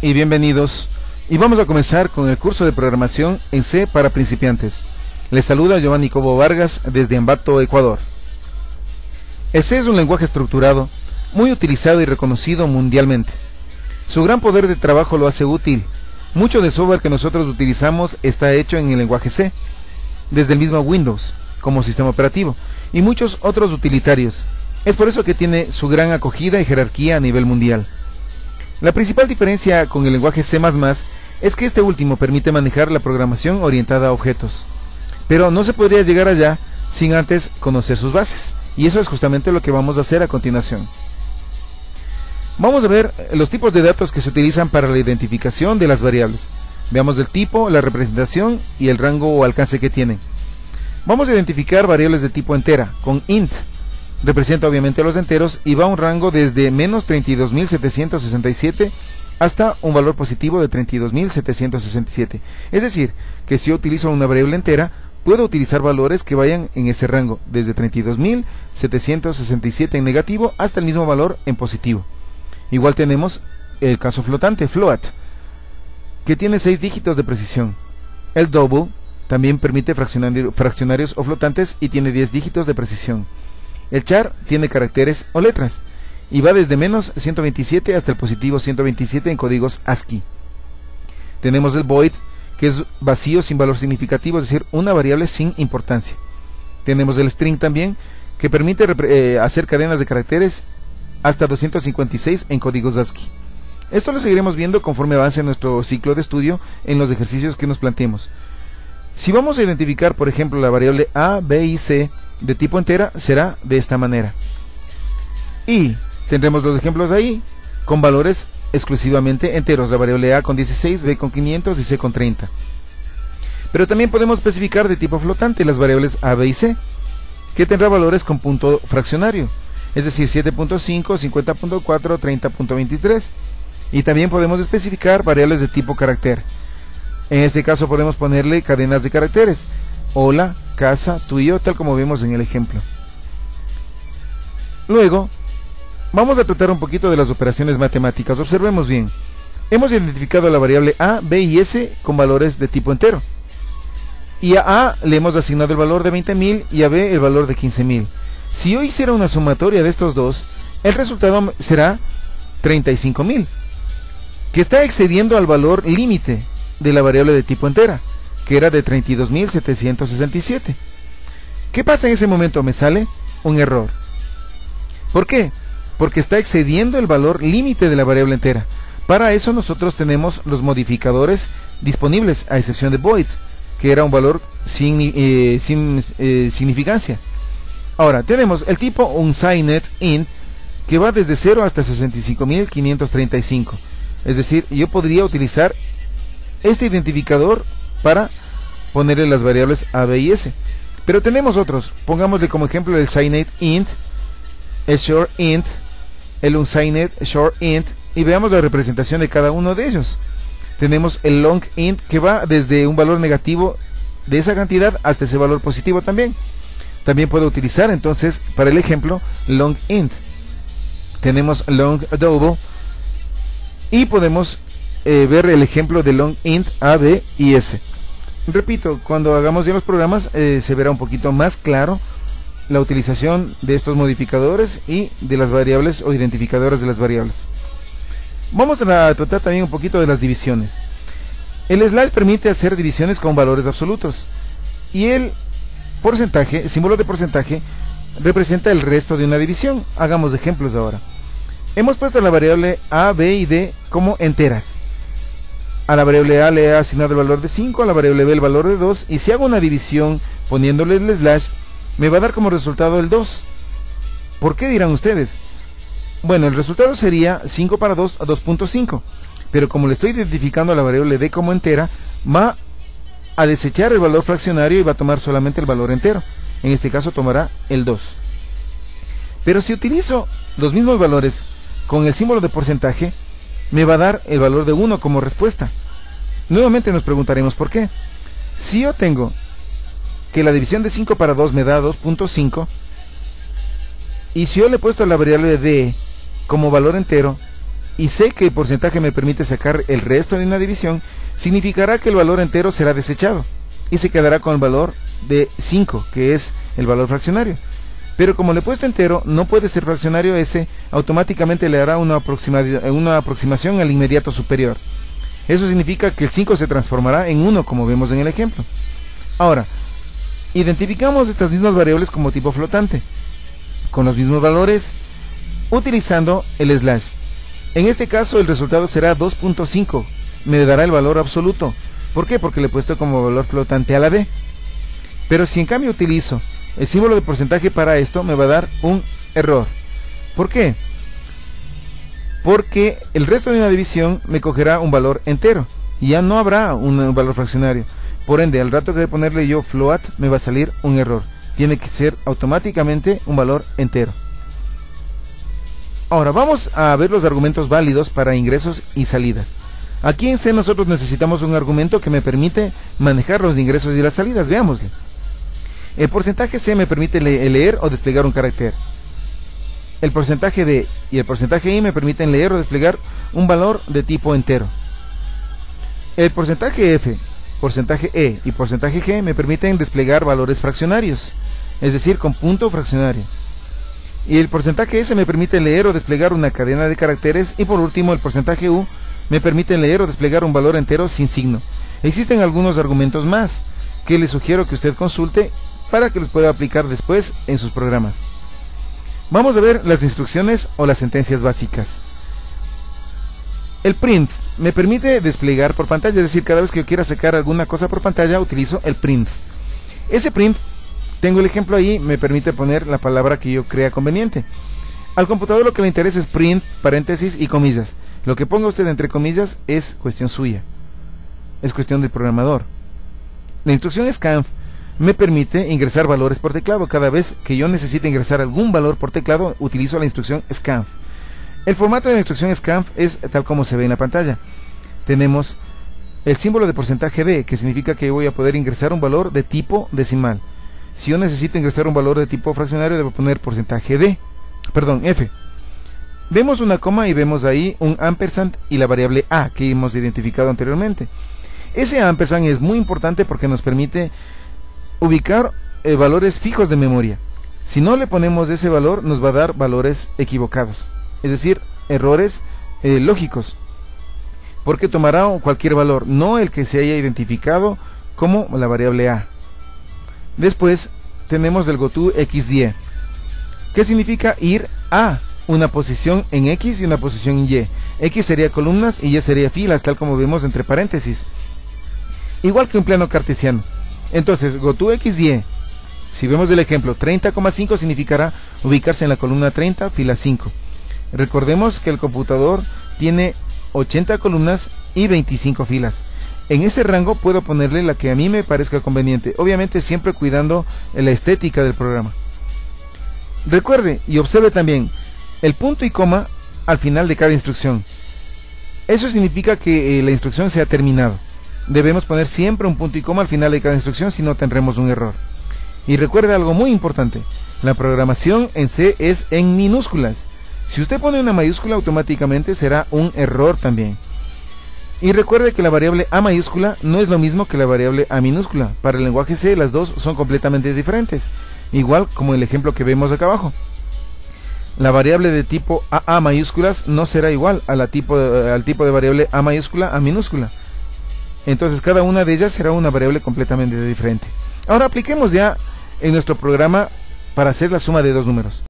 y bienvenidos. Y vamos a comenzar con el curso de programación en C para principiantes. Les saluda Giovanni Cobo Vargas desde Ambato, Ecuador. El C es un lenguaje estructurado, muy utilizado y reconocido mundialmente. Su gran poder de trabajo lo hace útil. Mucho del software que nosotros utilizamos está hecho en el lenguaje C, desde el mismo Windows como sistema operativo, y muchos otros utilitarios. Es por eso que tiene su gran acogida y jerarquía a nivel mundial. La principal diferencia con el lenguaje C++ es que este último permite manejar la programación orientada a objetos. Pero no se podría llegar allá sin antes conocer sus bases, y eso es justamente lo que vamos a hacer a continuación. Vamos a ver los tipos de datos que se utilizan para la identificación de las variables. Veamos el tipo, la representación y el rango o alcance que tienen. Vamos a identificar variables de tipo entera, con int. Representa obviamente los enteros y va a un rango desde menos 32.767 hasta un valor positivo de 32.767. Es decir, que si yo utilizo una variable entera, puedo utilizar valores que vayan en ese rango, desde 32.767 en negativo hasta el mismo valor en positivo. Igual tenemos el caso flotante, float, que tiene 6 dígitos de precisión. El double también permite fraccionarios o flotantes y tiene 10 dígitos de precisión. El char tiene caracteres o letras y va desde menos 127 hasta el positivo 127 en códigos ASCII. Tenemos el void, que es vacío sin valor significativo, es decir, una variable sin importancia. Tenemos el string también, que permite hacer cadenas de caracteres hasta 256 en códigos ASCII. Esto lo seguiremos viendo conforme avance nuestro ciclo de estudio en los ejercicios que nos planteemos. Si vamos a identificar, por ejemplo, la variable A, B y C de tipo entera, será de esta manera. Y tendremos los ejemplos ahí, con valores exclusivamente enteros, la variable A con 16, B con 500 y C con 30. Pero también podemos especificar de tipo flotante las variables A, B y C, que tendrá valores con punto fraccionario, es decir, 7.5, 50.4, 30.23. Y también podemos especificar variables de tipo carácter. En este caso podemos ponerle cadenas de caracteres, hola, casa, tú y yo, tal como vemos en el ejemplo. Luego, vamos a tratar un poquito de las operaciones matemáticas. Observemos bien. Hemos identificado la variable A, B y S con valores de tipo entero. Y a A le hemos asignado el valor de 20.000 y a B el valor de 15.000. Si yo hiciera una sumatoria de estos dos, el resultado será 35.000, que está excediendo al valor límite de la variable de tipo entera, que era de 32.767. ¿Qué pasa en ese momento? Me sale un error. ¿Por qué? Porque está excediendo el valor límite de la variable entera. Para eso nosotros tenemos los modificadores disponibles, a excepción de void, que era un valor sin significancia. Ahora, tenemos el tipo unsigned int, que va desde 0 hasta 65.535. Es decir, yo podría utilizar este identificador para ponerle las variables A, B y S. Pero tenemos otros. Pongámosle como ejemplo el signed int, el short int, el unsigned short int, y veamos la representación de cada uno de ellos. Tenemos el long int, que va desde un valor negativo de esa cantidad hasta ese valor positivo también. También puedo utilizar entonces para el ejemplo long int. Tenemos long double y podemos ver el ejemplo de long int A, B y S. Repito, cuando hagamos ya los programas se verá un poquito más claro la utilización de estos modificadores y de las variables o identificadores de las variables. Vamos a tratar también un poquito de las divisiones. El slash permite hacer divisiones con valores absolutos y el porcentaje, el símbolo de porcentaje, representa el resto de una división. Hagamos ejemplos ahora. Hemos puesto la variable A, B y D como enteras. A la variable A le he asignado el valor de 5, a la variable B el valor de 2, y si hago una división poniéndole el slash, me va a dar como resultado el 2. ¿Por qué, dirán ustedes? Bueno, el resultado sería 5 para 2, 2.5, pero como le estoy identificando a la variable D como entera, va a desechar el valor fraccionario y va a tomar solamente el valor entero. En este caso tomará el 2. Pero si utilizo los mismos valores con el símbolo de porcentaje, me va a dar el valor de 1 como respuesta. Nuevamente nos preguntaremos por qué. Si yo tengo que la división de 5 para 2 me da 2.5, y si yo le he puesto la variable D como valor entero, y sé que el porcentaje me permite sacar el resto de una división, significará que el valor entero será desechado y se quedará con el valor de 5, que es el valor fraccionario. Pero como le he puesto entero, no puede ser fraccionario ese, automáticamente le hará una aproximación al inmediato superior. Eso significa que el 5 se transformará en 1, como vemos en el ejemplo. Ahora, identificamos estas mismas variables como tipo flotante, con los mismos valores, utilizando el slash. En este caso el resultado será 2.5, me dará el valor absoluto. ¿Por qué? Porque le he puesto como valor flotante a la d. Pero si en cambio utilizo el símbolo de porcentaje para esto, me va a dar un error. ¿Por qué? Porque el resto de una división me cogerá un valor entero y ya no habrá un valor fraccionario. Por ende, al rato que de ponerle yo float, me va a salir un error. Tiene que ser automáticamente un valor entero. Ahora vamos a ver los argumentos válidos para ingresos y salidas. Aquí en C nosotros necesitamos un argumento que me permite manejar los ingresos y las salidas. Veámosle. El porcentaje C me permite leer o desplegar un carácter. El porcentaje D y el porcentaje I me permiten leer o desplegar un valor de tipo entero. El porcentaje F, porcentaje E y porcentaje G me permiten desplegar valores fraccionarios, es decir, con punto fraccionario. Y el porcentaje S me permite leer o desplegar una cadena de caracteres. Y por último, el porcentaje U me permite leer o desplegar un valor entero sin signo. Existen algunos argumentos más que les sugiero que usted consulte para que los pueda aplicar después en sus programas. Vamos a ver las instrucciones o las sentencias básicas. El print me permite desplegar por pantalla, es decir, cada vez que yo quiera sacar alguna cosa por pantalla utilizo el print. Ese print, tengo el ejemplo ahí, me permite poner la palabra que yo crea conveniente. Al computador lo que le interesa es print, paréntesis y comillas. Lo que ponga usted entre comillas es cuestión suya, es cuestión del programador. La instrucción scanf me permite ingresar valores por teclado. Cada vez que yo necesite ingresar algún valor por teclado, utilizo la instrucción scanf. El formato de la instrucción scanf es tal como se ve en la pantalla. Tenemos el símbolo de porcentaje D, que significa que yo voy a poder ingresar un valor de tipo decimal. Si yo necesito ingresar un valor de tipo fraccionario, debo poner porcentaje F. Vemos una coma y vemos ahí un ampersand y la variable A que hemos identificado anteriormente. Ese ampersand es muy importante porque nos permite ubicar valores fijos de memoria. Si no le ponemos ese valor, nos va a dar valores equivocados, es decir, errores lógicos, porque tomará cualquier valor, no el que se haya identificado como la variable A. Después tenemos el goToXY, que significa ir a una posición en X y una posición en Y. X sería columnas y Y sería filas, tal como vemos entre paréntesis, igual que un plano cartesiano. Entonces, goToXY, si vemos el ejemplo, 30,5 significará ubicarse en la columna 30, fila 5. Recordemos que el computador tiene 80 columnas y 25 filas. En ese rango puedo ponerle la que a mí me parezca conveniente, obviamente siempre cuidando la estética del programa. Recuerde y observe también el punto y coma al final de cada instrucción. Eso significa que la instrucción se ha terminado. Debemos poner siempre un punto y coma al final de cada instrucción, si no tendremos un error. Y recuerde algo muy importante, la programación en C es en minúsculas. Si usted pone una mayúscula, automáticamente será un error también. Y recuerde que la variable A mayúscula no es lo mismo que la variable A minúscula. Para el lenguaje C las dos son completamente diferentes, igual como el ejemplo que vemos acá abajo. La variable de tipo AA mayúsculas no será igual al tipo de variable A mayúscula a minúscula. Entonces cada una de ellas será una variable completamente diferente. Ahora apliquemos ya en nuestro programa para hacer la suma de dos números.